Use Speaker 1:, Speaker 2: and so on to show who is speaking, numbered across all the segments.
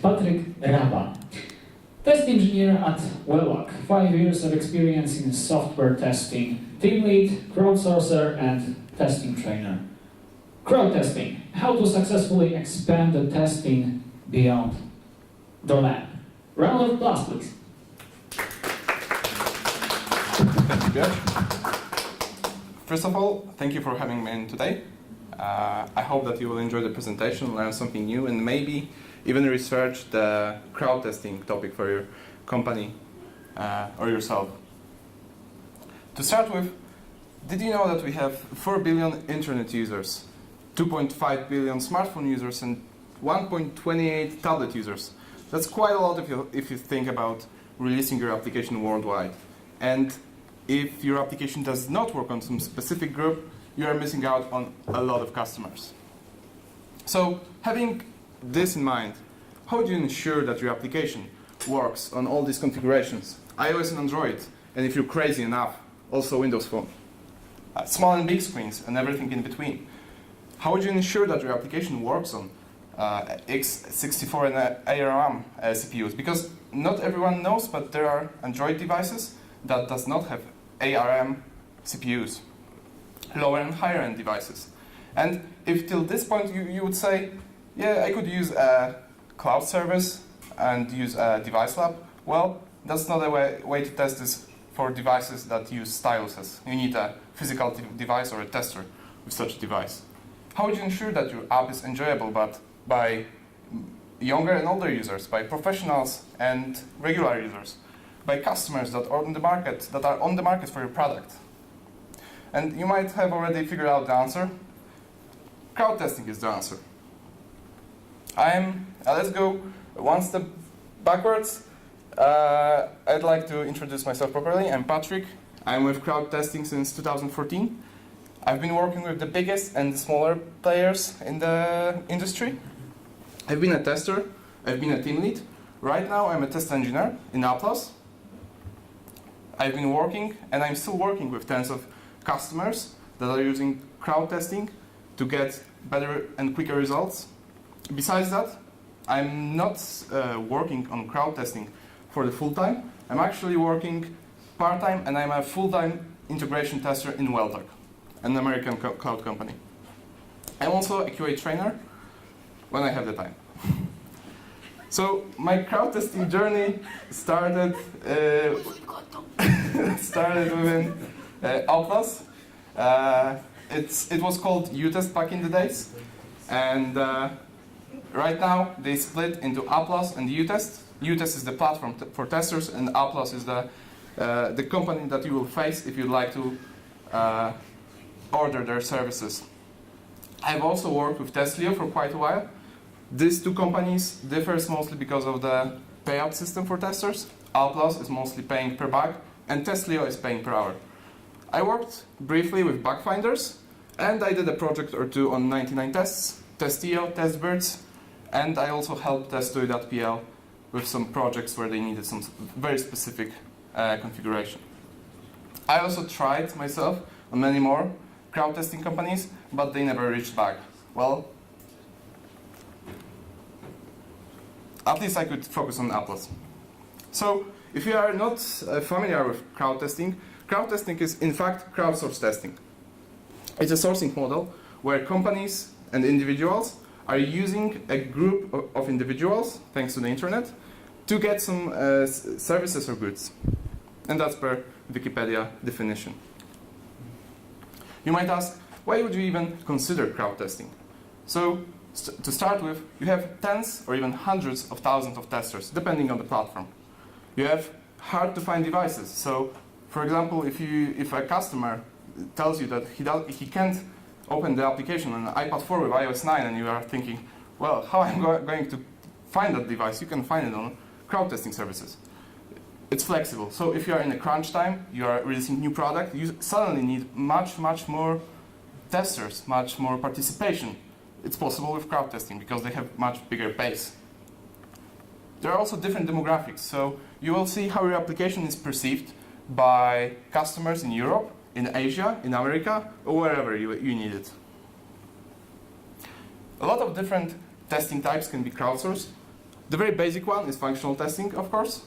Speaker 1: Patryk Raba. Test engineer at Wellak, 5 years of experience in software testing, team lead, crowdsourcer, and testing trainer. Crowdtesting, how to successfully expand the testing beyond the lab. Round of applause, please.
Speaker 2: Thank you, Piotr. First of all, thank you for having me in today. I hope that you will enjoy the presentation, learn something new, and maybe even research the crowd testing topic for your company or yourself. To start with, did you know that we have 4 billion internet users, 2.5 billion smartphone users, and 1.28 tablet users? That's quite a lot if you think about releasing your application worldwide. And if your application does not work on some specific group, you are missing out on a lot of customers. So, having this in mind, how do you ensure that your application works on all these configurations, iOS and Android, and if you're crazy enough, also Windows Phone? Small and big screens and everything in between. How would you ensure that your application works on x64 and ARM CPUs? Because not everyone knows, but there are Android devices that does not have ARM CPUs, lower and higher end devices. And if till this point you would say, yeah, I could use a cloud service and use a device lab, well, that's not a way to test this for devices that use styluses. You need a physical device or a tester with such a device. How would you ensure that your app is enjoyable but by younger and older users, by professionals and regular users, by customers that are on the market for your product? And you might have already figured out the answer. Crowd testing is the answer. Let's go one step backwards. I'd like to introduce myself properly. I'm Patryk. I'm with Crowdtesting since 2014. I've been working with the biggest and the smaller players in the industry. I've been a tester. I've been a team lead. Right now, I'm a test engineer in Atlas. I've been working, and I'm still working with tens of customers that are using crowd testing to get better and quicker results. Besides that, I'm not working on crowd testing for the full time. I'm actually working part-time, and I'm a full-time integration tester in Wellak, an American cloud company. I'm also a QA trainer when I have the time. So my crowd testing journey started within Atlas. It was called UTest back in the days, and right now they split into Atlas and UTest. UTest is the platform for testers, and Atlas is the company that you will face if you'd like to order their services. I've also worked with Testlio for quite a while. These two companies differ mostly because of the payout system for testers. Atlas is mostly paying per bug, and Testlio is paying per hour. I worked briefly with bug finders, and I did a project or two on 99 tests, Testio, Testbirds, and I also helped Testui.pl with some projects where they needed some very specific configuration. I also tried myself on many more crowd testing companies, but they never reached back. Well, at least I could focus on Atlas. So, if you are not familiar with crowd testing is in fact crowdsourced testing. It's a sourcing model where companies and individuals are using a group of individuals, thanks to the internet, to get some services or goods. And that's per Wikipedia definition. You might ask, why would you even consider crowd testing? So, to start with, you have tens or even hundreds of thousands of testers, depending on the platform. You have hard-to-find devices. So, for example, if a customer tells you that he can't open the application on an iPad 4 with iOS 9, and you are thinking, well, how am I going to find that device? You can find it on crowd testing services. It's flexible. So if you are in a crunch time, you are releasing new product, you suddenly need much more testers, much more participation. It's possible with crowd testing because they have much bigger base. There are also different demographics. So you will see how your application is perceived by customers in Europe, in Asia, in America, or wherever you need it. A lot of different testing types can be crowdsourced. The very basic one is functional testing, of course,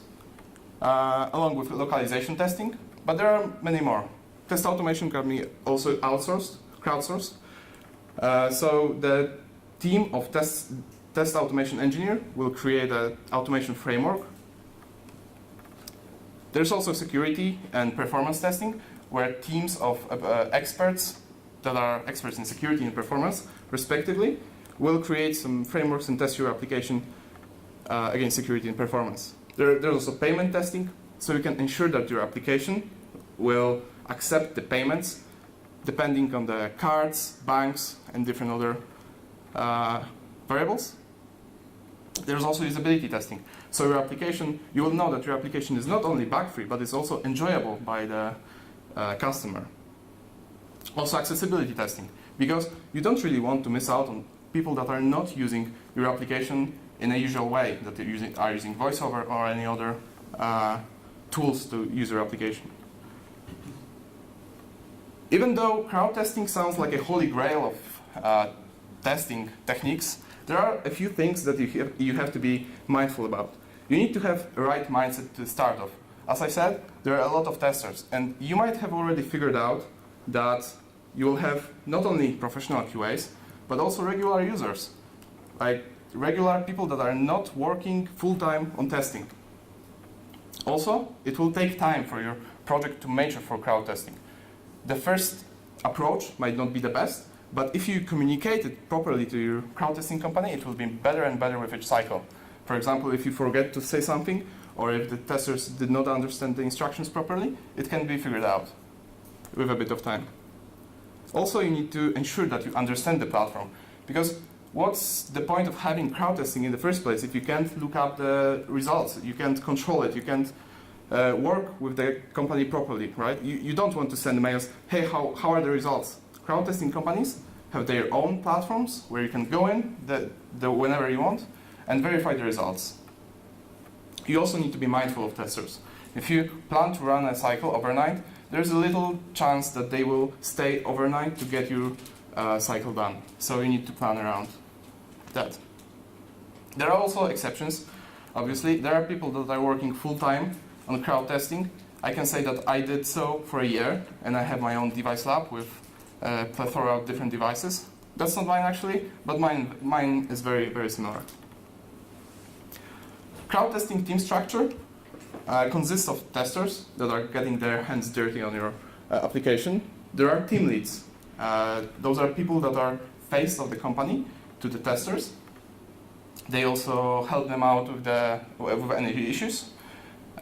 Speaker 2: along with localization testing, but there are many more. Test automation can be also outsourced, crowdsourced. So the team of test automation engineer will create an automation framework. There's also security and performance testing, where teams of experts that are experts in security and performance, respectively, will create some frameworks and test your application against security and performance. There's also payment testing, so you can ensure that your application will accept the payments depending on the cards, banks, and different other variables. There's also usability testing. So your application, you will know that your application is not only bug-free, but it's also enjoyable by the customer. Also accessibility testing, because you don't really want to miss out on people that are not using your application in a usual way, that are using VoiceOver or any other tools to use your application. Even though crowd testing sounds like a holy grail of testing techniques, there are a few things that you have to be mindful about. You need to have a right mindset to start off. As I said, there are a lot of testers, and you might have already figured out that you will have not only professional QAs, but also regular users, like regular people that are not working full-time on testing. Also, it will take time for your project to mature for crowd testing. The first approach might not be the best, but if you communicate it properly to your crowd testing company, it will be better and better with each cycle. For example, if you forget to say something, or if the testers did not understand the instructions properly, it can be figured out with a bit of time. Also, you need to ensure that you understand the platform, because what's the point of having crowd testing in the first place if you can't look up the results, you can't control it, you can't work with the company properly, right? You don't want to send mails, hey, how are the results? Crowd testing companies have their own platforms where you can go in whenever you want and verify the results. You also need to be mindful of testers. If you plan to run a cycle overnight, there's a little chance that they will stay overnight to get your cycle done. So you need to plan around that. There are also exceptions. Obviously, there are people that are working full-time on crowd testing. I can say that I did so for a year, and I have my own device lab with a plethora of different devices. That's not mine actually, but mine is very, very similar. Crowd testing team structure consists of testers that are getting their hands dirty on your application. There are team leads. Those are people that are face of the company to the testers. They also help them out with any issues.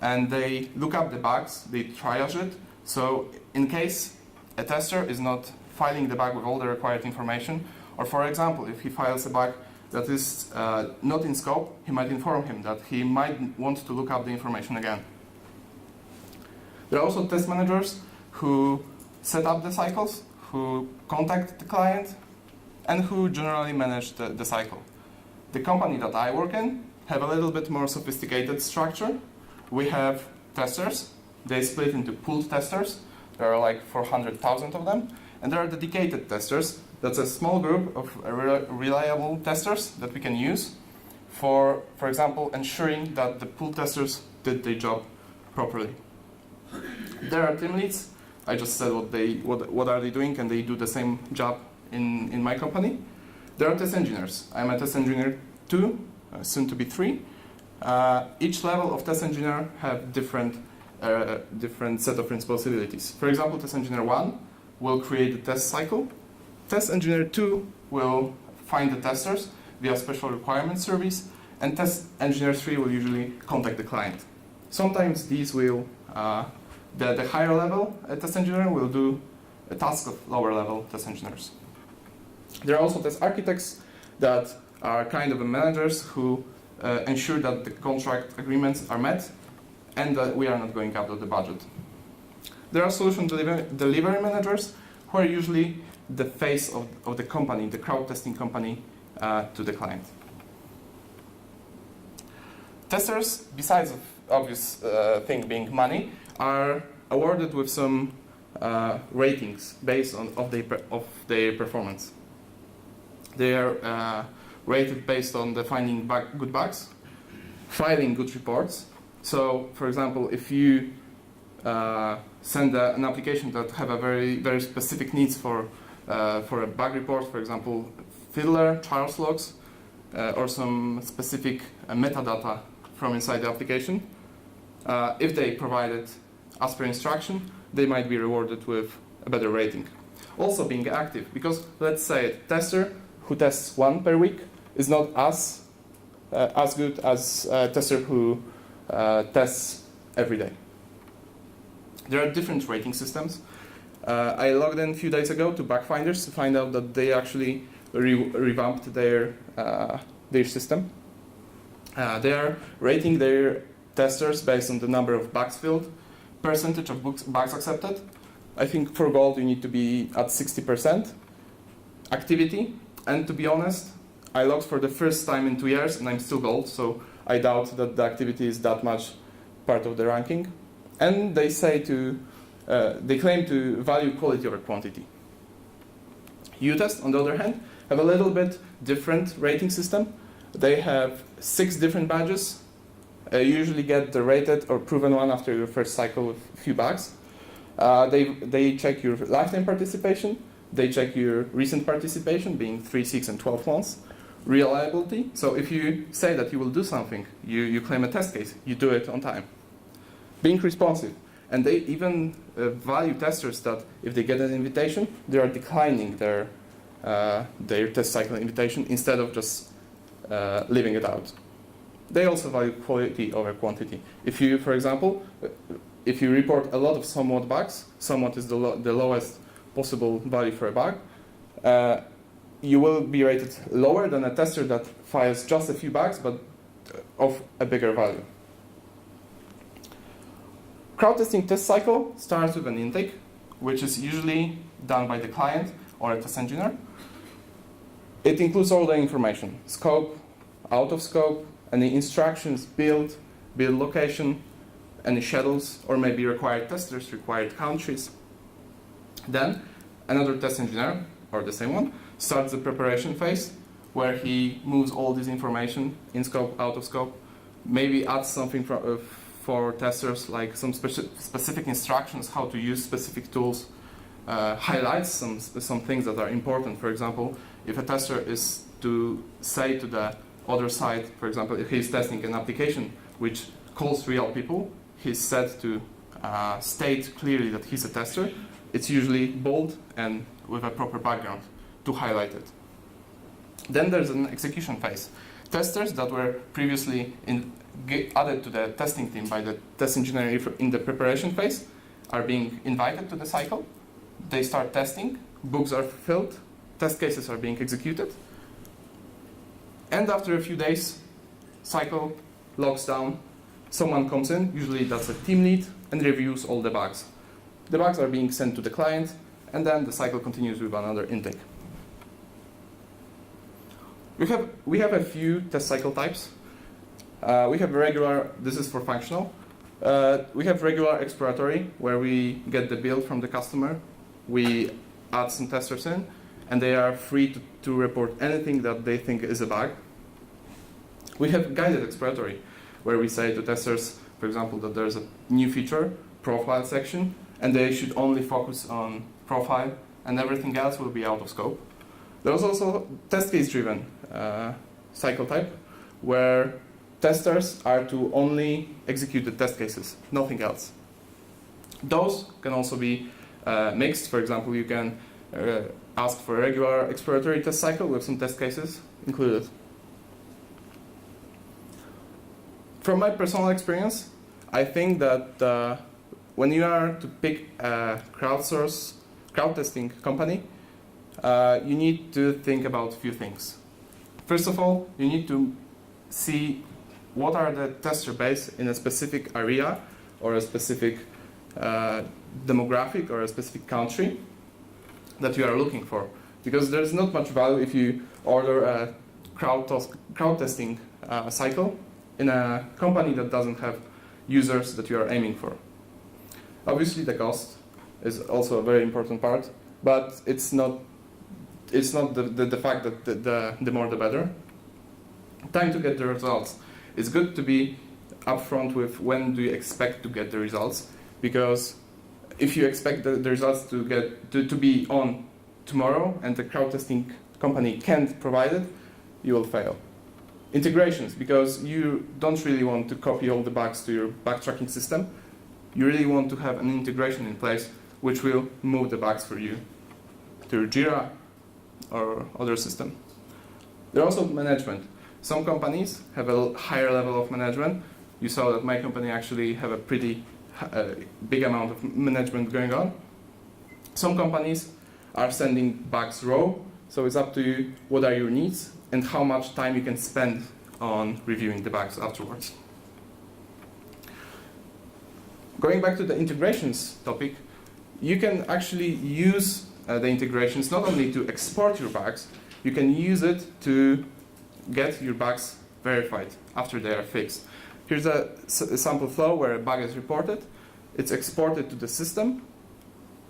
Speaker 2: And they look up the bugs, they triage it. So in case a tester is not filing the bug with all the required information, or for example, if he files a bug that is not in scope, he might inform him that he might want to look up the information again. There are also test managers who set up the cycles, who contact the client, and who generally manage the cycle. The company that I work in have a little bit more sophisticated structure. We have testers. They split into pooled testers. There are like 400,000 of them. And there are dedicated testers. That's a small group of reliable testers that we can use for example, ensuring that the pool testers did their job properly. There are team leads. I just said what are they doing, and they do the same job in my company. There are test engineers. I'm a test engineer 2, soon to be 3. Each level of test engineer have different set of responsibilities. For example, test engineer 1 will create the test cycle. Test engineer 2 will find the testers via special requirement service, and test engineer 3 will usually contact the client. Sometimes these will, the higher level test engineer will do a task of lower level test engineers. There are also test architects that are kind of managers who ensure that the contract agreements are met and that we are not going out of the budget. There are solution delivery managers who are usually the face of the company, the crowd testing company, to the client. Testers, besides the obvious thing being money, are awarded with some ratings based on their performance. They are rated based on the finding good bugs, filing good reports. So, for example, if you send an application that have a very specific needs for a bug report, for example, fiddler, charge logs, or some specific metadata from inside the application, if they provide it as per instruction, they might be rewarded with a better rating. Also being active, because let's say a tester who tests one per week is not as good as a tester who tests every day. There are different rating systems. I logged in a few days ago to Bugfinders to find out that they actually revamped their system. They are rating their testers based on the number of bugs filled, percentage of bugs accepted. I think for gold you need to be at 60%. Activity, and to be honest, I logged for the first time in 2 years and I'm still gold, so I doubt that the activity is that much part of the ranking. And they say they claim to value quality over quantity. UTest, on the other hand, have a little bit different rating system. They have 6 different badges. You usually get the rated or proven one after your first cycle with a few bugs. They check your lifetime participation. They check your recent participation, being 3, 6, and 12 months. Reliability. So if you say that you will do something, you claim a test case, you do it on time. Being responsive. And they even value testers that if they get an invitation, they are declining their test cycle invitation instead of just leaving it out. They also value quality over quantity. If you, for example, if you report a lot of somewhat bugs, somewhat is the lowest possible value for a bug, you will be rated lower than a tester that files just a few bugs but of a bigger value. Crowdtesting test cycle starts with an intake, which is usually done by the client or a test engineer. It includes all the information: scope, out of scope, any instructions, build location, any schedules, or maybe required testers, required countries. Then another test engineer, or the same one, starts the preparation phase, where he moves all this information in scope, out of scope, maybe adds something for testers, like some specific instructions how to use specific tools, highlights some things that are important. For example, if a tester is to say to the other side, for example, if he's testing an application which calls real people, he's set to state clearly that he's a tester. It's usually bold and with a proper background to highlight it. Then there's an execution phase. Testers that were previously added to the testing team by the test engineer in the preparation phase are being invited to the cycle. They start testing, bugs are filled, test cases are being executed, and after a few days, cycle logs down, someone comes in, usually that's a team lead, and reviews all the bugs. The bugs are being sent to the client, and then the cycle continues with another intake. We have a few test cycle types. We have regular, this is for functional. We have regular exploratory, where we get the build from the customer. We add some testers in, and they are free to report anything that they think is a bug. We have guided exploratory, where we say to testers, for example, that there's a new feature, profile section, and they should only focus on profile, and everything else will be out of scope. There's also test case driven cycle type, where testers are to only execute the test cases, nothing else. Those can also be mixed. For example, you can ask for a regular exploratory test cycle with some test cases included. From my personal experience, I think that when you are to pick a crowd-testing company, you need to think about a few things. First of all, you need to see what are the tester base in a specific area or a specific demographic or a specific country that you are looking for. Because there's not much value if you order a crowd-testing cycle in a company that doesn't have users that you are aiming for. Obviously, the cost is also a very important part, but it's not the fact that the more the better. Time to get the results. it's good to be upfront with when do you expect to get the results, because if you expect the results to be on tomorrow and the crowd testing company can't provide it, you will fail. Integrations, because you don't really want to copy all the bugs to your backtracking system. You really want to have an integration in place which will move the bugs for you to your Jira or other system. There are also management. Some companies have a higher level of management. You saw that my company actually have a pretty big amount of management going on. Some companies are sending bugs raw, so it's up to you what are your needs and how much time you can spend on reviewing the bugs afterwards. Going back to the integrations topic, you can actually use the integrations not only to export your bugs, you can use it to get your bugs verified after they are fixed. Here's a sample flow where a bug is reported, it's exported to the system,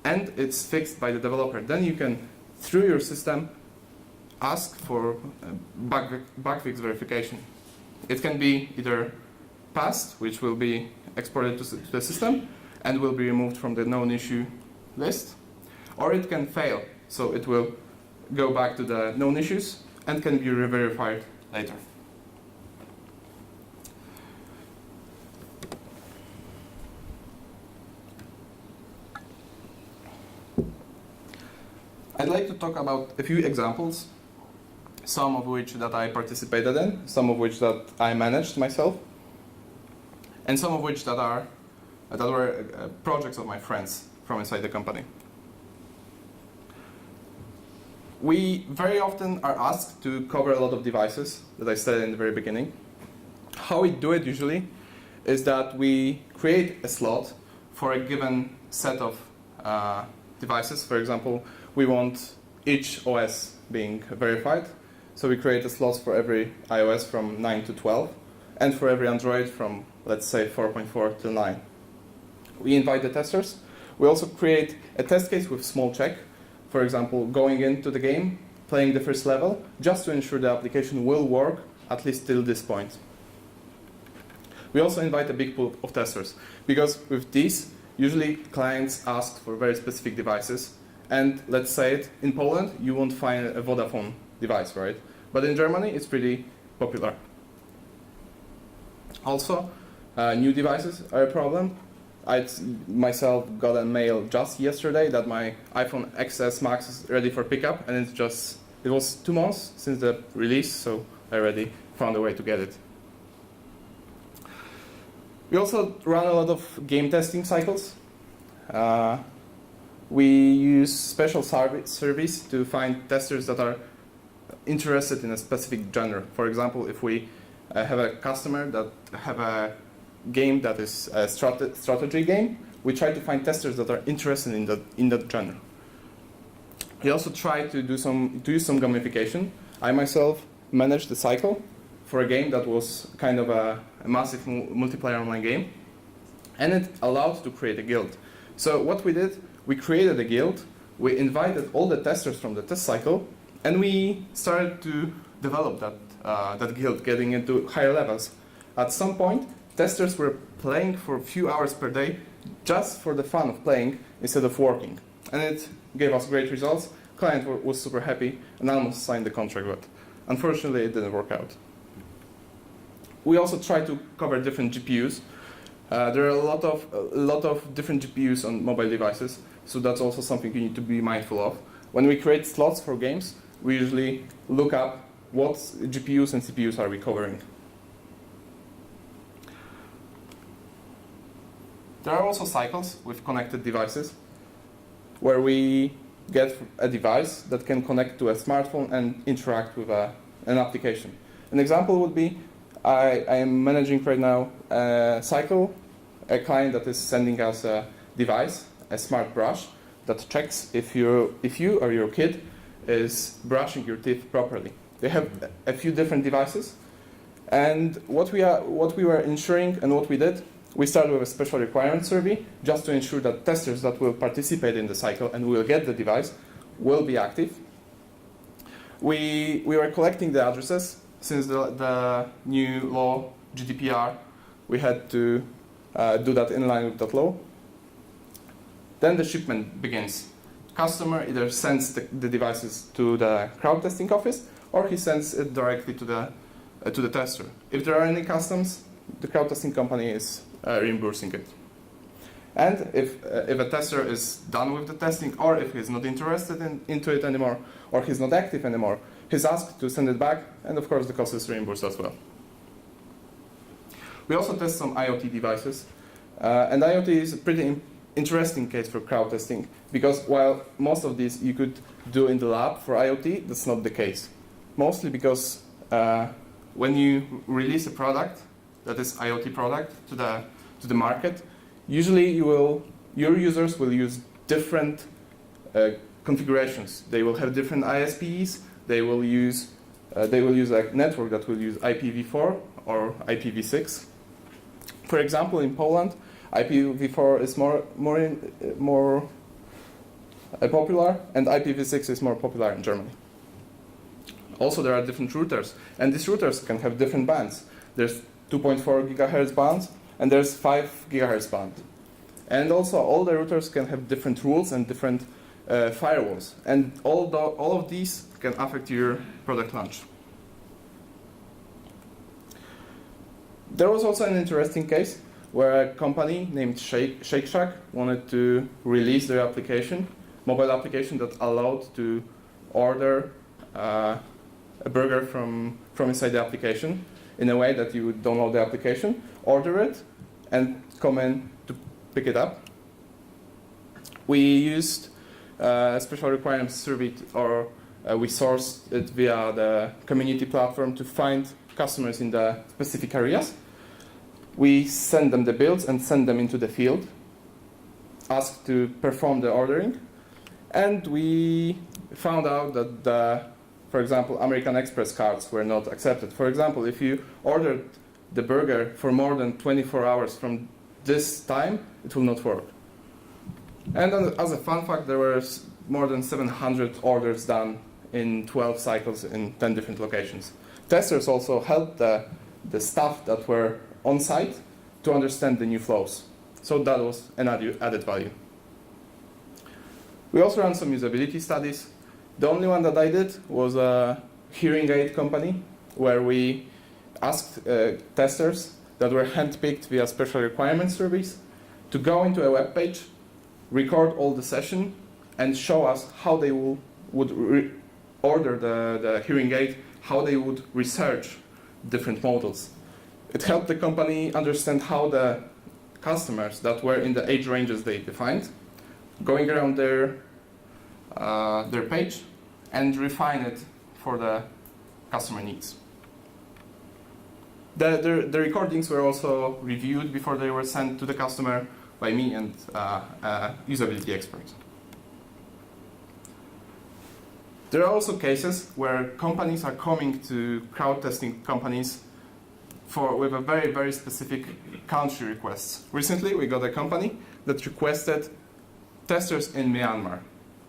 Speaker 2: and it's fixed by the developer. Then you can, through your system, ask for bug fix verification. It can be either passed, which will be exported to the system and will be removed from the known issue list, or it can fail, so it will go back to the known issues and can be re-verified later. I'd like to talk about a few examples, some of which that I participated in, some of which that I managed myself, and some of which that were projects of my friends from inside the company. We very often are asked to cover a lot of devices, that I said in the very beginning. How we do it usually is that we create a slot for a given set of devices. For example, we want each OS being verified, so we create a slot for every iOS from 9 to 12, and for every Android from, let's say, 4.4 to 9. We invite the testers. We also create a test case with small check. For example, going into the game, playing the first level, just to ensure the application will work, at least till this point. We also invite a big pool of testers, because with these, usually clients ask for very specific devices, and let's say it, in Poland, you won't find a Vodafone device, right? But in Germany, it's pretty popular. Also, new devices are a problem. I myself got a mail just yesterday that my iPhone XS Max is ready for pickup, and it was 2 months since the release, so I already found a way to get it. We also run a lot of game testing cycles. We use special surveys to find testers that are interested in a specific genre. For example, if we have a customer that have a game that is a strategy game, we try to find testers that are interested in that genre. We also try to use some gamification. I myself managed the cycle for a game that was kind of a massive multiplayer online game, and it allowed to create a guild. So what we did, we created a guild, we invited all the testers from the test cycle, and we started to develop that guild, getting into higher levels. At some point, testers were playing for a few hours per day just for the fun of playing instead of working. And it gave us great results. Client was super happy and almost signed the contract, but unfortunately it didn't work out. We also try to cover different GPUs. There are a lot of different GPUs on mobile devices, so that's also something you need to be mindful of. When we create slots for games, we usually look up what GPUs and CPUs are we covering. There are also cycles with connected devices, where we get a device that can connect to a smartphone and interact with an application. An example would be, I am managing right now a cycle, a client that is sending us a device, a smart brush, that checks if you or your kid is brushing your teeth properly. They have a few different devices, and what we were ensuring and what we did, we started with a special requirement survey just to ensure that testers that will participate in the cycle and will get the device will be active. We were collecting the addresses since the new law GDPR, we had to do that in line with that law. Then the shipment begins. Customer either sends the devices to the crowd testing office, or he sends it directly to the tester. If there are any customs, the crowd testing company is reimbursing it. And if a tester is done with the testing, or if he's not interested into it anymore, or he's not active anymore, he's asked to send it back, and of course the cost is reimbursed as well. We also test some IoT devices, and IoT is a pretty interesting case for crowd testing, because while most of these you could do in the lab for IoT, that's not the case. Mostly because when you release a product that is IoT product to the market, usually your users will use different configurations. They will have different ISPs. They will use a network that will use IPv4 or IPv6. For example, in Poland, IPv4 is more popular, and IPv6 is more popular in Germany. Also, there are different routers, and these routers can have different bands. There's 2.4 gigahertz bands, and there's 5 gigahertz band. And also, all the routers can have different rules and different firewalls, and all of these can affect your product launch. There was also an interesting case where a company named Shake Shack wanted to release their application, mobile application that allowed to order a burger from inside the application in a way that you would download the application, order it, and come in to pick it up. We used a special requirements survey, or we sourced it via the community platform to find customers in the specific areas. We send them the builds and send them into the field, asked to perform the ordering, and we found out that, for example, American Express cards were not accepted. For example, if you ordered the burger for more than 24 hours from this time, it will not work. And as a fun fact, there were more than 700 orders done in 12 cycles in 10 different locations. Testers also helped the staff that were on site to understand the new flows. So that was an added value. We also ran some usability studies. The only one that I did was a hearing aid company, where we asked testers that were handpicked via special requirements surveys to go into a web page, record all the session, and show us how they would order the hearing aid, how they would research different models. It helped the company understand how the customers that were in the age ranges they defined, going around their page, and refine it for the customer needs. The recordings were also reviewed before they were sent to the customer by me and a usability expert. There are also cases where companies are coming to crowd testing companies with a very, very specific country requests. Recently, we got a company that requested testers in Myanmar.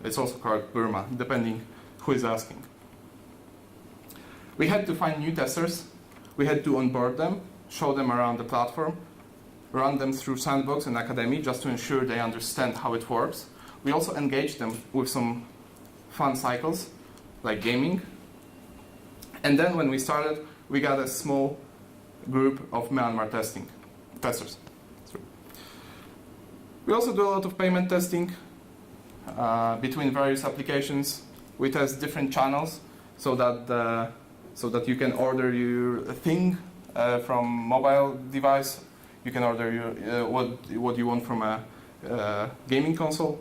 Speaker 2: It's also called Burma, depending who is asking. We had to find new testers. We had to onboard them, show them around the platform, run them through Sandbox and Academy just to ensure they understand how it works. We also engaged them with some fun cycles, like gaming. And then when we started, we got a small group of Myanmar testers. We also do a lot of payment testing between various applications. We test different channels so that you can order your thing from mobile device. You can order your what you want from a gaming console.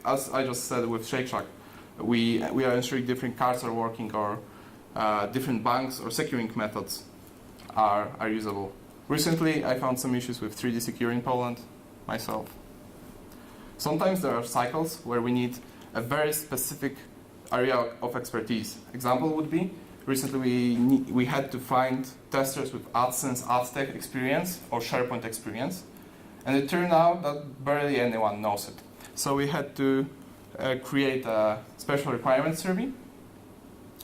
Speaker 2: As I just said with Shake Shack, we are ensuring different cards are working, or different banks or securing methods are usable. Recently, I found some issues with 3D Secure in Poland myself. Sometimes there are cycles where we need a very specific area of expertise. Example would be, recently we had to find testers with AdSense, AdTech experience or SharePoint experience, and it turned out that barely anyone knows it. So we had to create a special requirements survey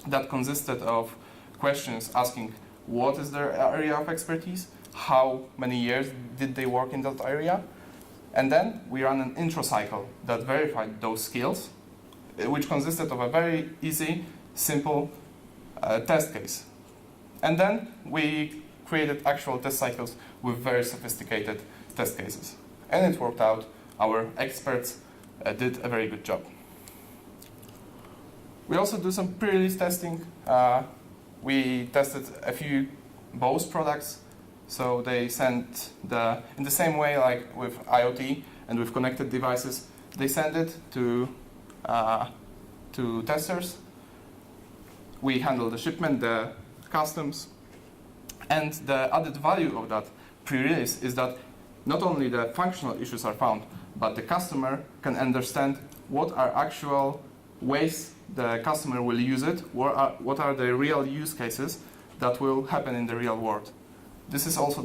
Speaker 2: that consisted of questions asking what is their area of expertise, how many years did they work in that area, and then we run an intro cycle that verified those skills, which consisted of a very easy, simple test case. And then we created actual test cycles with very sophisticated test cases. And it worked out. Our experts did a very good job. We also do some pre-release testing. We tested a few Bose products. So they sent in the same way like with IoT and with connected devices, they send it to testers. We handle the shipment, the customs, and the added value of that pre-release is that not only the functional issues are found, but the customer can understand what are actual ways the customer will use it, what are the real use cases that will happen in the real world. This is also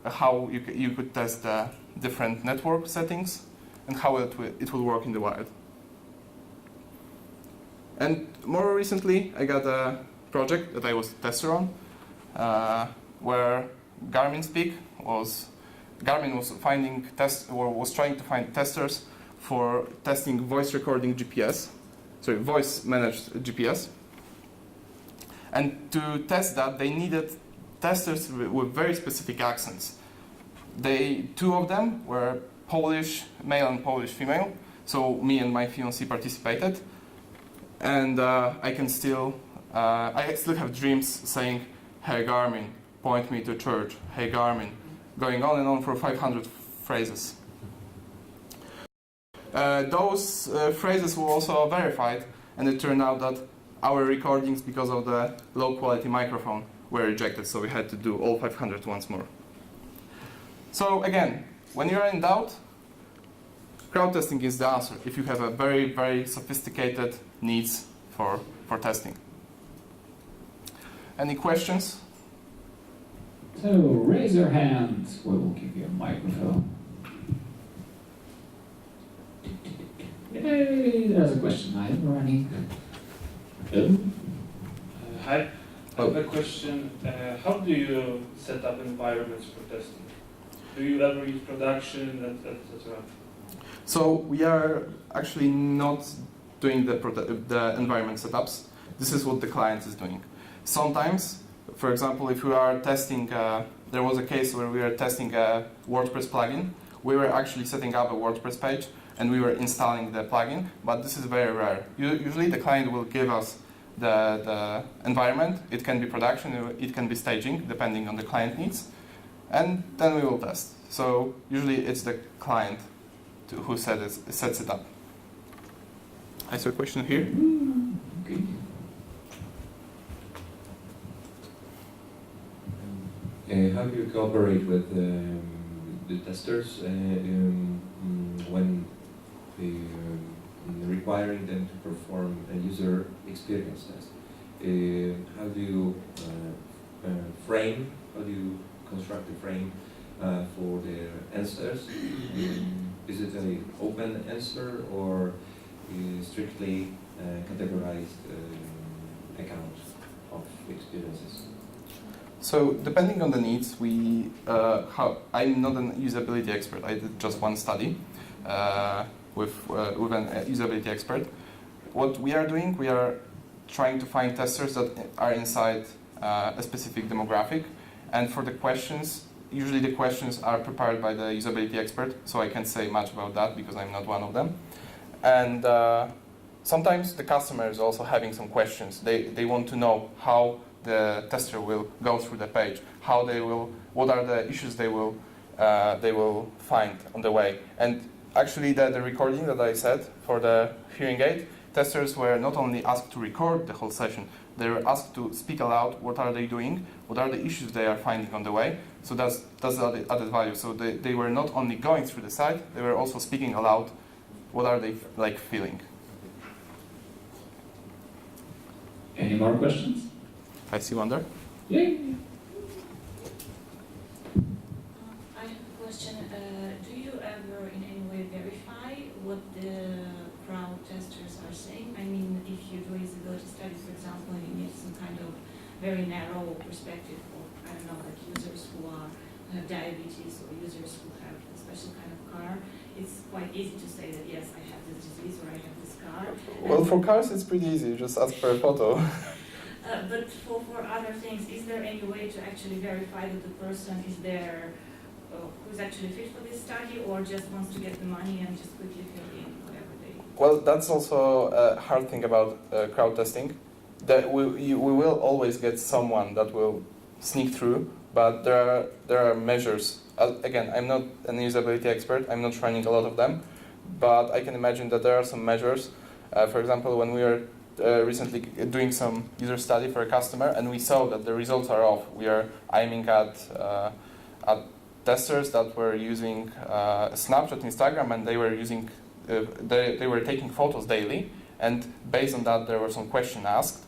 Speaker 2: how you could test the different network settings and how it will work in the wild. And more recently, I got a project that I was a tester on, where Garmin was trying to find testers for testing voice recording GPS, sorry, voice managed GPS. And to test that, they needed testers with very specific accents. Two of them were Polish male and Polish female, so me and my fiancée participated. And I still have dreams saying, "Hey Garmin, point me to church. Hey Garmin," going on and on for 500 phrases. Those phrases were also verified, and it turned out that our recordings, because of the low quality microphone, were rejected, so we had to do all 500 once more. So again, when you're in doubt, crowd testing is the answer if you have a very, very sophisticated needs for testing. Any questions?
Speaker 1: So raise your hand. We will give you a microphone. Yay, there's a question. I am running.
Speaker 3: Hi, I have a question. How do you set up environments for testing? Do you ever use production, etc.?
Speaker 2: So we are actually not doing the environment setups. This is what the client is doing. Sometimes, for example, if we are testing, there was a case where we were testing a WordPress plugin. We were actually setting up a WordPress page and we were installing the plugin, but this is very rare. Usually the client will give us the environment. It can be production, it can be staging, depending on the client needs, and then we will test. So usually it's the client who sets it up. I saw a question here.
Speaker 1: Okay.
Speaker 4: How do you cooperate with the testers when requiring them to perform a user experience test? How do you how do you construct a frame for their answers? Is it an open answer or strictly categorized account of experiences?
Speaker 2: So depending on the needs, I'm not an usability expert. I did just one study with an usability expert. What we are doing, we are trying to find testers that are inside a specific demographic, and for the questions, usually the questions are prepared by the usability expert, so I can't say much about that because I'm not one of them. And sometimes the customer is also having some questions. They want to know how the tester will go through the page, what are the issues they will find on the way. And actually the recording that I said for the hearing aid, testers were not only asked to record the whole session, they were asked to speak aloud, what are they doing, what are the issues they are finding on the way. So that's the added value. So they were not only going through the site, they were also speaking aloud, what are they feeling.
Speaker 1: Any more questions?
Speaker 2: I see one there.
Speaker 1: Yeah.
Speaker 5: I have a question. Do you ever in any way verify what the crowd testers are saying? I mean, if you do usability studies, for example, and you need some kind of very narrow perspective for, I don't know, like users who have diabetes or users who have a special kind of car. It's quite easy to say that, yes, I have this disease or I have this car.
Speaker 2: Well, for cars it's pretty easy, you just ask for a photo.
Speaker 5: But for other things, is there any way to actually verify that the person is there who's actually fit for this study, or just wants to get the money and just quickly fill in whatever they...
Speaker 2: Well, that's also a hard thing about crowd testing. That we will always get someone that will sneak through, but there are measures. Again, I'm not an usability expert, I'm not running a lot of them, but I can imagine that there are some measures. For example, when we were recently doing some user study for a customer and we saw that the results are off, we are aiming at testers that were using Snapchat, Instagram, and they were using they were taking photos daily, and based on that there were some questions asked.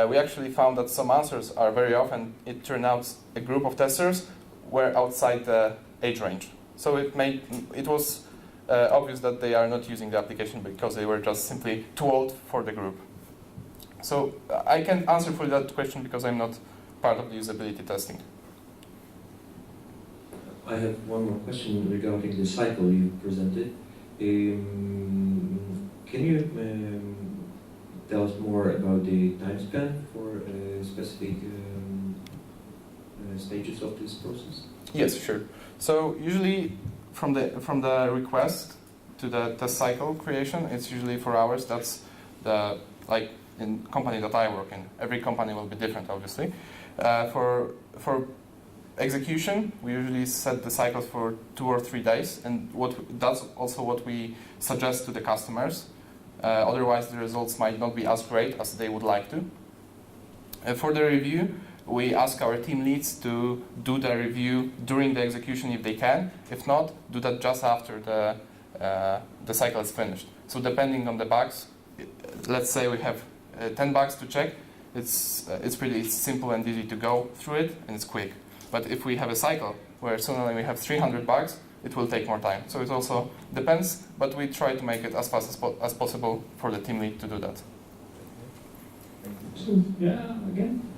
Speaker 2: We actually found that some answers are very off, and it turned out a group of testers were outside the age range. So it was obvious that they are not using the application because they were just simply too old for the group. So I can't answer for that question because I'm not part of the usability testing.
Speaker 4: I have one more question regarding the cycle you presented. Can you tell us more about the time span for specific stages of this process?
Speaker 2: Yes, sure. So usually from the request to the test cycle creation, it's usually 4 hours. That's the in company that I work in. Every company will be different, obviously. For execution, we usually set the cycles for 2 or 3 days, and that's also what we suggest to the customers. Otherwise, the results might not be as great as they would like to. For the review, we ask our team leads to do the review during the execution if they can. If not, do that just after the cycle is finished. So depending on the bugs, let's say we have 10 bugs to check, it's pretty simple and easy to go through it, and it's quick. But if we have a cycle where suddenly we have 300 bugs, it will take more time. So it also depends, but we try to make it as fast as possible for the team lead to do that.
Speaker 1: So, yeah, again.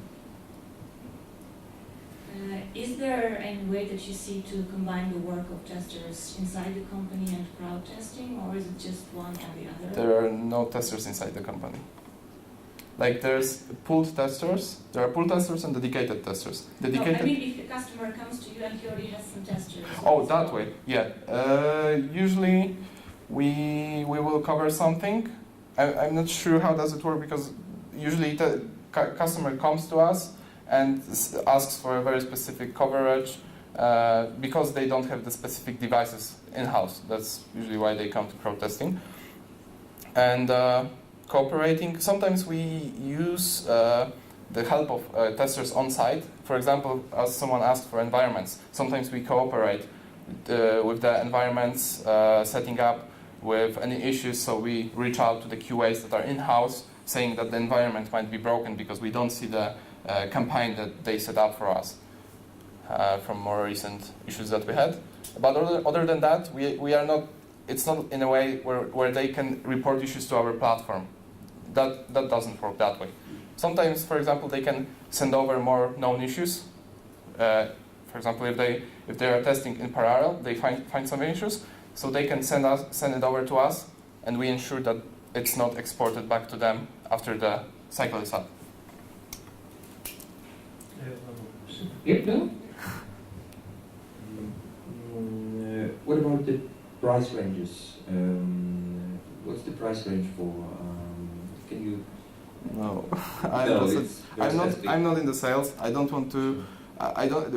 Speaker 5: Is there any way that you see to combine the work of testers inside the company and crowd testing, or is it just one or the other?
Speaker 2: There are no testers inside the company. Like there's pooled testers, there are pool testers and dedicated testers. Dedicated.
Speaker 5: No, I mean if the customer comes to you and he already has some testers.
Speaker 2: Oh, that way, yeah. Usually we will cover something. I'm not sure how does it work, because usually the customer comes to us and asks for a very specific coverage because they don't have the specific devices in-house. That's usually why they come to crowd testing. And cooperating, sometimes we use the help of testers on site. For example, as someone asked for environments, sometimes we cooperate with the environments, setting up with any issues, so we reach out to the QAs that are in-house saying that the environment might be broken because we don't see the campaign that they set up for us from more recent issues that we had. But other than that, we are not, it's not in a way where they can report issues to our platform. That doesn't work that way. Sometimes, for example, they can send over more known issues. For example, if they are testing in parallel, they find some issues, so they can send it over to us, and we ensure that it's not exported back to them after the cycle is up.
Speaker 1: Yep, no?
Speaker 4: What about the price ranges? What's the price range for? Can you?
Speaker 2: No,
Speaker 4: it's
Speaker 2: I'm not in the sales. I don't want to.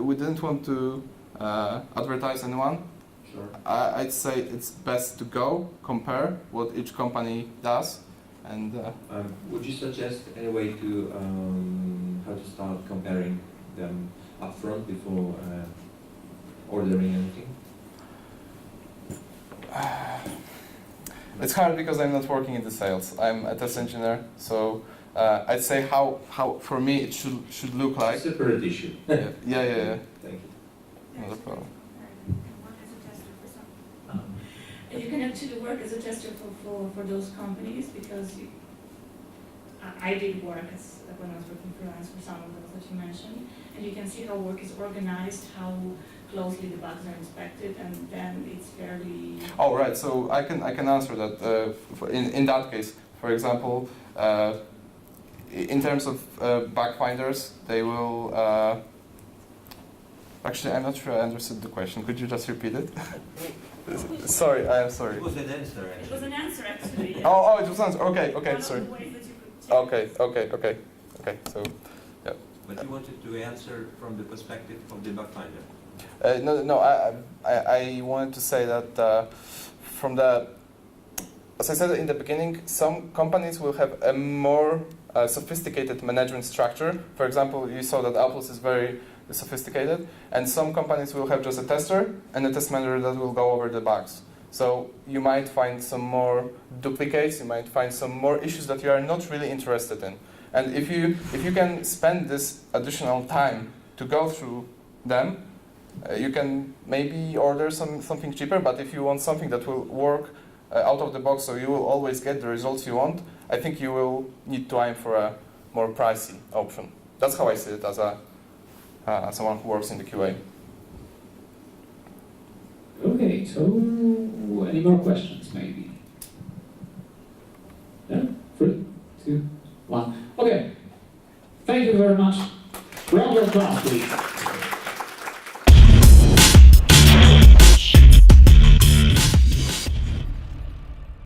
Speaker 2: We didn't want to advertise anyone.
Speaker 4: Sure.
Speaker 2: I'd say it's best to go compare what each company does, and.
Speaker 4: Would you suggest any way to how to start comparing them upfront before ordering anything?
Speaker 2: It's hard because I'm not working in the sales. I'm a test engineer, so I'd say how for me it should look like.
Speaker 4: Separate issue.
Speaker 2: Yeah.
Speaker 4: Thank you.
Speaker 2: Not a problem.
Speaker 5: You can actually work as a tester for those companies because I did work when I was working freelance for some of those that you mentioned, and you can see how work is organized, how closely the bugs are inspected, and then it's fairly...
Speaker 2: Oh, right, so I can answer that. In that case, for example, in terms of bug finders, they will... Actually, I'm not sure I understood the question. Could you just repeat it? Sorry, I am sorry.
Speaker 4: It was an answer, actually.
Speaker 5: It was an answer, actually. Yeah.
Speaker 2: Oh, it was answer. Okay,
Speaker 5: One
Speaker 2: sorry.
Speaker 5: of the ways that you could check.
Speaker 2: Okay. So,
Speaker 4: But you wanted to answer from the perspective of the bug finder.
Speaker 2: no. I wanted to say that from the, as I said in the beginning, some companies will have a more sophisticated management structure. For example, you saw that Apple's is very sophisticated, and some companies will have just a tester and a test manager that will go over the bugs. So you might find some more duplicates, you might find some more issues that you are not really interested in. And if you can spend this additional time to go through them, you can maybe order something cheaper, but if you want something that will work out of the box so you will always get the results you want, I think you will need to aim for a more pricey option. That's how I see it as someone who works in the QA.
Speaker 1: Okay, so any more questions maybe? Yeah? 3, 2, 1. Okay. Thank you very much. Round of applause, please.